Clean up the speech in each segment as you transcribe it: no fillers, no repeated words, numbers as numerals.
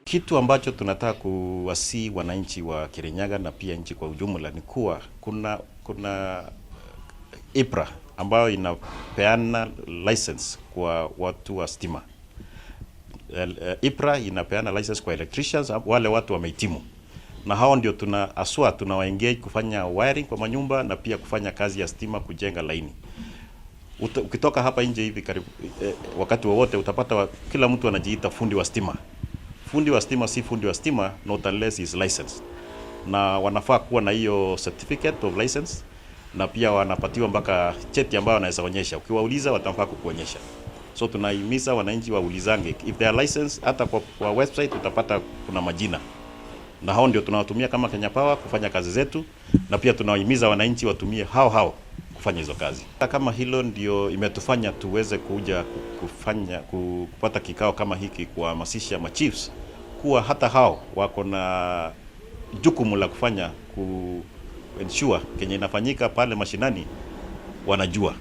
Kitu ambacho tunataka kuwasi wananchi wa Kirinyaga na pia nchi kwa ujumla ni kuwa kuna IPRA ambayo inapeana license kwa watu wa stima. IPRA inapeana license kwa electricians, wale watu wamehitimu. Na hao ndio tunawaengage kufanya wiring kwa manyumba na pia kufanya kazi ya stima, kujenga laini. Ukitoka hapa nje hivi karibu wakati wowote utapata kila mtu anajiita fundi wa stima. Fundi wa stima si fundi wa stima not unless is licensed. Na wanafaa kuwa na hiyo certificate of license na pia wanapatiwa mpaka cheti ambayo wanaweza onyesha. Ukiwauliza watafaa kukuonyesha. So tunahimiza wananchi waulizange if they are licensed. Hata kwa website utapata kuna majina. Na hao ndio tunawatumia kama Kenya Power kufanya kazi zetu, na pia tunawahimiza wananchi watumie hao kufanya hizo kazi. Kama hilo ndio imetufanya tuweze kuja kupata kikao kama hiki, kuhamasisha machiefs kuwa hata hao wako na jukumu la kufanya ensure Kenya inafanyika pale mashinani wanajua.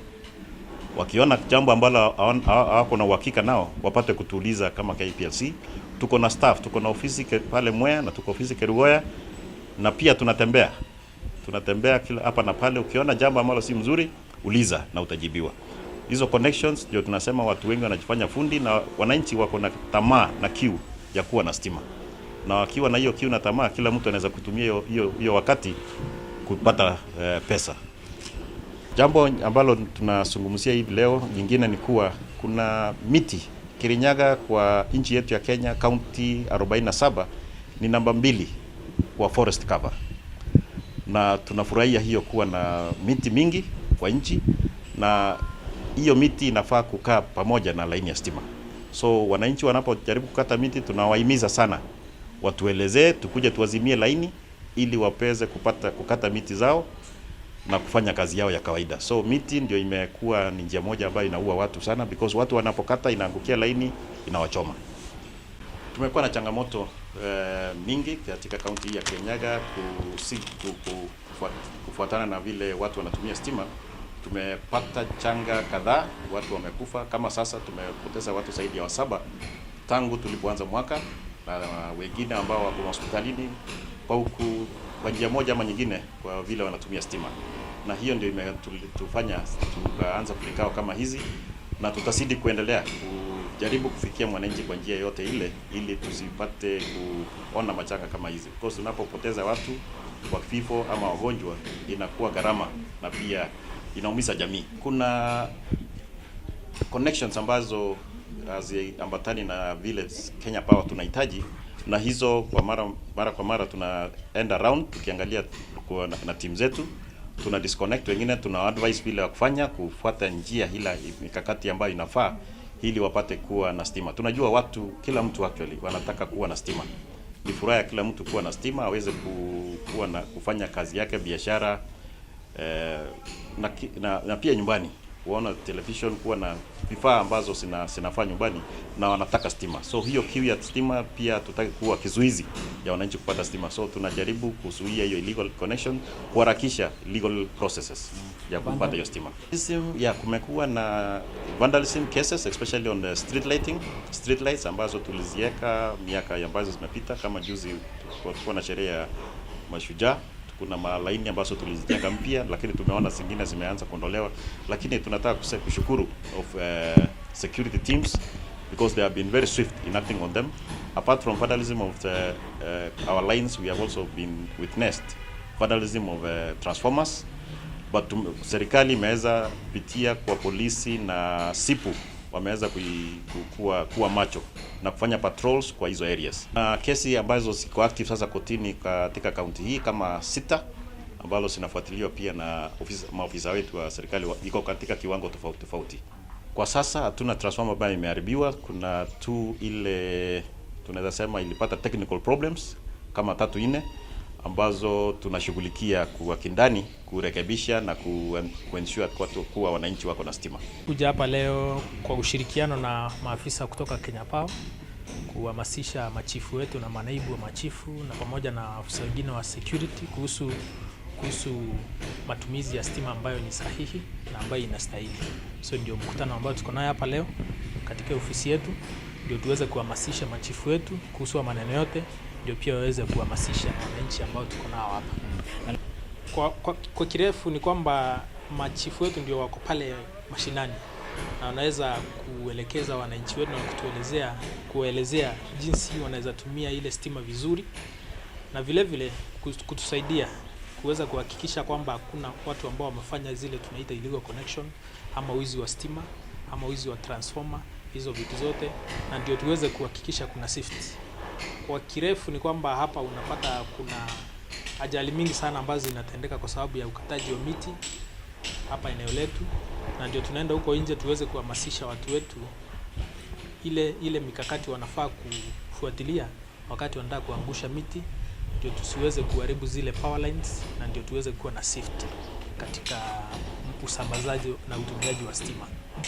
Wakiona jambo ambalo hawako na uhakika nao wapate kutuuliza kama KPLC. Tuko na staff, tuko na ofisi pale Mwea na tuko ofisi Kerugoya, na pia tunatembea kila hapa na pale. Ukiona jambo ambalo si mzuri uliza na utajibiwa. Hizo connections ndio tunasema watu wengi wanajifanya fundi, na wananchi wako na tamaa na kiu ya kuwa na stima. Na wakiwa na hiyo kiu na tamaa, kila mtu anaweza kutumia hiyo wakati kupata pesa. Jambo ambalo tunazungumzia hivi leo nyingine ni kuwa kuna miti Kirinyaga kwa nchi yetu ya Kenya, county 47 ni namba 2 kwa forest cover. Na tunafurahia hiyo kuwa na miti mingi kwa nchi, na hiyo miti inafaa kukaa pamoja na laini ya stima. So wananchi wanapojaribu kukata miti tunawahimiza sana watuelezee, tukuje tuwazimie laini ili wapeze kukata miti zao na kufanya kazi yao ya kawaida. So miti ndio imekuwa ni njia moja ambayo inaua watu sana, because watu wanapokata inaangukia laini, inawachoma. Tumekuwa na changamoto mingi katika kaunti hii ya Kirinyaga kufuatana na vile watu wanatumia stima. Tumepata changa kadhaa, watu wamekufa. Kama sasa tumepoteza watu zaidi ya 7 tangu tulipoanza mwaka, na wengine ambao wako hospitalini kwa njia moja ama nyingine kwa vile wanatumia stima. Na hiyo ndio imetufanya tukaanza vikao kama hizi, na tutasidi kuendelea kujaribu kufikia mwananchi kwa njia yote ile, ili tusipate kuona machanga kama hizi. Because unapopoteza watu kwa vifo ama wagonjwa inakuwa gharama na pia inaumiza jamii. Kuna connections ambazo haziambatani na vile Kenya Power tunahitaji, na hizo kwa mara tunaenda round tukiangalia na timu zetu, tuna disconnect wengine, tuna advice vile kufanya kufuata njia hila mikakati ambayo inafaa ili wapate kuwa na stima. Tunajua kila mtu actually wanataka kuwa na stima. Ni furaha kila mtu kuwa na stima aweze kufanya kazi yake, biashara na pia nyumbani kuona television, kuwa na vifaa ambazo sinafaa nyumbani, na wanataka stima. So hiyo kiu ya stima pia tutaki kuwa kizuizi ya wananchi kupata stima. So tunajaribu kuzuia hiyo illegal connection, kuharakisha legal processes ya kupata hiyo stima. Kumekuwa na vandalism cases especially on the street lights ambazo tuliziweka miaka ambazo zimepita. Kama juzi kulikuwa na sherehe ya Mashujaa, kuna malaini ambazo tulizijenga mpya, lakini tumeona zingine zimeanza kuondolewa. Lakini tunataka kushukuru security teams because they have been very swift in acting on them. Apart from vandalism of our lines, we have also been witnessed vandalism of transformers. But serikali imeweza pitia kwa polisi na sipu wameweza kuwa macho na kufanya patrols kwa hizo areas. Kesi ambazo ziko active sasa kotini katika kaunti hii kama 6 ambazo zinafuatiliwa pia na maofisa wetu wa serikali, iko katika kiwango tofauti. Kwa sasa hatuna transformer ambayo imeharibiwa. Kuna tu ile tunaweza sema ilipata technical problems kama 3-4 ambazo tunashughulikia kwa kindani kurekebisha na kuensure kuwa wananchi wako na stima. Kuja hapa leo kwa ushirikiano na maafisa kutoka Kenya Power kuhamasisha machifu wetu na manaibu wa machifu na pamoja na afisa wengine wa security kuhusu matumizi ya stima ambayo ni sahihi na ambayo inastahili. So ndio mkutano ambao tuko nayo hapa leo katika ofisi yetu, ndio tuweze kuhamasisha machifu wetu kuhusu maneno yote, ndio pia waweze kuhamasisha wananchi ambao tuko nao hapa. Kwa kirefu ni kwamba machifu wetu ndio wako pale mashinani na wanaweza kuelekeza wananchi wetu na kuelezea jinsi wanaweza tumia ile stima vizuri, na vile vile kutusaidia kuweza kuhakikisha kwamba hakuna watu ambao wamefanya zile tunaita illegal connection ama wizi wa stima ama wizi wa transformer, hizo vitu zote, na ndio tuweze kuhakikisha kuna safety. Kwa kirefu ni kwamba hapa unapata kuna ajali mingi sana ambazo zinatendeka kwa sababu ya ukataji wa miti hapa eneo letu, na ndio tunaenda huko nje tuweze kuhamasisha watu wetu ile mikakati wanafaa kufuatilia wakati wanataka kuangusha miti, ndio tusiweze kuharibu zile power lines, na ndio tuweze kuwa na safety katika usambazaji na utumiaji wa stima.